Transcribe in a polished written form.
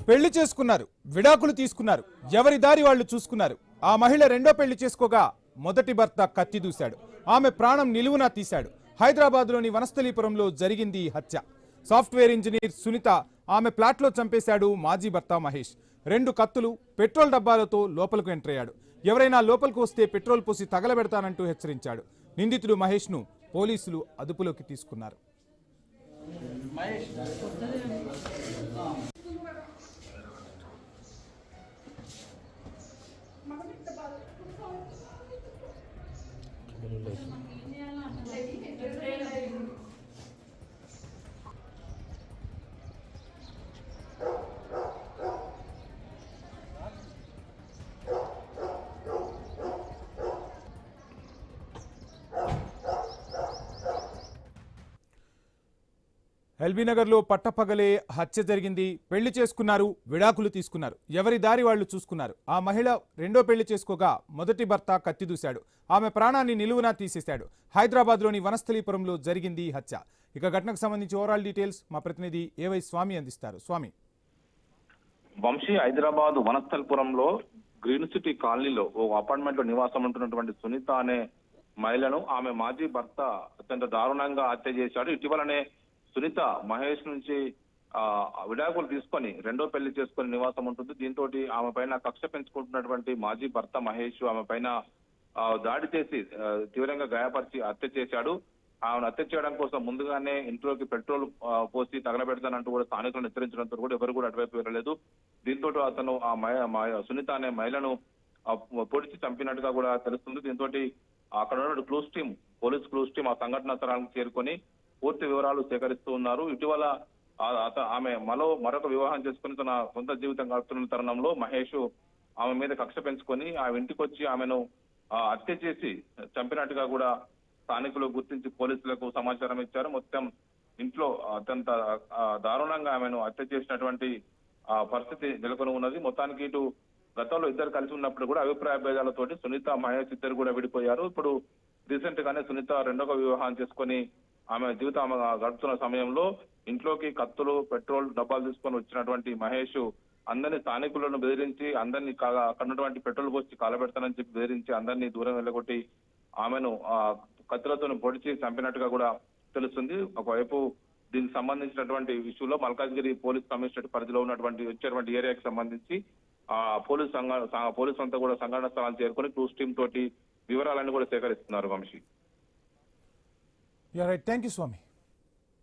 పెళ్లి చేసుకున్నారు, విడాకులు తీసుకున్నారు, ఎవరి దారి వాళ్ళు చూసుకున్నారు. ఆ మహిళ రెండో పెళ్లి చేసుకోగా మొదటి భర్త కత్తి దూశాడు. ఆమె ప్రాణం నిలువునా తీశాడు. హైదరాబాద్లోని వనస్థలీపురంలో జరిగింది ఈ హత్య. సాఫ్ట్వేర్ ఇంజనీర్ సునీత ఆమె ప్లాట్లో చంపేశాడు మాజీ భర్త మహేష్. 2 కత్తులు, పెట్రోల్ డబ్బాలతో లోపలకు ఎంటర్ అయ్యాడు. ఎవరైనా లోపలికి వస్తే పెట్రోల్ పోసి తగలబెడతానంటూ హెచ్చరించాడు. నిందితుడు మహేష్ను పోలీసులు అదుపులోకి తీసుకున్నారు. ఎల్బీ నగర్లో పట్టపగలే హత్య జరిగింది. పెళ్లి చేసుకున్నారు, విడాకులు తీసుకున్నారు, ఎవరి దారి వాళ్ళు చూసుకున్నారు. ఆ మహిళ రెండో పెళ్లి చేసుకోగా మొదటి భర్త కత్తి దూశాడు. ఆమె ప్రాణాన్ని నిలువునా తీసేశాడు. హైదరాబాద్లోని వనస్థలీపురంలో జరిగింది ఈ హత్య. ఇక ఘటనకు సంబంధించి ఓవరాల్ డీటెయిల్స్ మా ప్రతినిధి ఏవై స్వామి అందిస్తారు. స్వామి. వంశీ, హైదరాబాద్ వనస్థలిపురంలో గ్రీన్ సిటీ కాలనీలో ఓ అపార్ట్మెంట్ లో నివాసం ఉంటున్నటువంటి సునీత అనే మహిళను ఆమె మాజీ భర్త అత్యంత దారుణంగా హత్య చేశాడు. ఇటీవలనే సునీత మహేష్ నుంచి విడాకులు తీసుకొని రెండో పెళ్లి చేసుకొని నివాసం ఉంటుంది. దీంతో ఆమె పైన కక్ష పెంచుకుంటున్నటువంటి మాజీ భర్త మహేష్ ఆమె పైన దాడి చేసి తీవ్రంగా గాయపరిచి హత్య చేశాడు. ఆమెను హత్య చేయడం కోసం ముందుగానే ఇంట్లోకి పెట్రోల్ పోసి తగలబెడతానంటూ కూడా స్థానికులను హెచ్చరించడంతో కూడా ఎవరు కూడా అటువైపు వెళ్ళలేదు. దీంతో అతను సునీత అనే మహిళను పొడిచి చంపినట్టుగా కూడా తెలుస్తుంది. దీంతో అక్కడ ఉన్నటువంటి clues team, police clues team ఆ సంఘటనా స్థలానికి చేరుకొని పూర్తి వివరాలు సేకరిస్తూ ఉన్నారు. ఇటీవల ఆమె మరొక వివాహం చేసుకుని తన సొంత జీవితం గడుపుతున్న తరుణంలో మహేష్ ఆమె మీద కక్ష పెంచుకొని ఆ ఇంటికి వచ్చి ఆమెను హత్య చేసి చంపినట్టుగా కూడా స్థానికులు గుర్తించి పోలీసులకు సమాచారం ఇచ్చారు. మొత్తం ఇంట్లో అత్యంత దారుణంగా ఆమెను హత్య చేసినటువంటి పరిస్థితి నెలకొని ఉన్నది. మొత్తానికి ఇటు గతంలో ఇద్దరు కలిసి ఉన్నప్పుడు కూడా అభిప్రాయ భేదాలతోటి సునీత మహేష్ ఇద్దరు కూడా విడిపోయారు. ఇప్పుడు రీసెంట్ గానే సునీత రెండవ వివాహం చేసుకొని ఆమె జీవితం గడుపుతున్న సమయంలో ఇంట్లోకి కత్తులు, పెట్రోల్ డబ్బాలు తీసుకొని వచ్చినటువంటి మహేష్ అందరినీ స్థానికులను బెదిరించి అందరినీ అక్కడ ఉన్నటువంటి పెట్రోల్ పోసి కాలబెడతానని చెప్పి బెదిరించి అందరినీ దూరం వెళ్ళగొట్టి ఆమెను కత్తులతో పొడిచి చంపినట్టుగా కూడా తెలుస్తుంది. ఒకవైపు దీనికి సంబంధించినటువంటి ఇష్యూలో మల్కాజ్గిరి పోలీస్ కమిషనరేట్ పరిధిలో వచ్చేటువంటి ఏరియాకి సంబంధించి పోలీసు అంతా కూడా సంఘటన స్థలాన్ని చేరుకొని క్లూస్ టీం తోటి వివరాలన్నీ కూడా సేకరిస్తున్నారు. Vamshi. Right, thank you Swamy.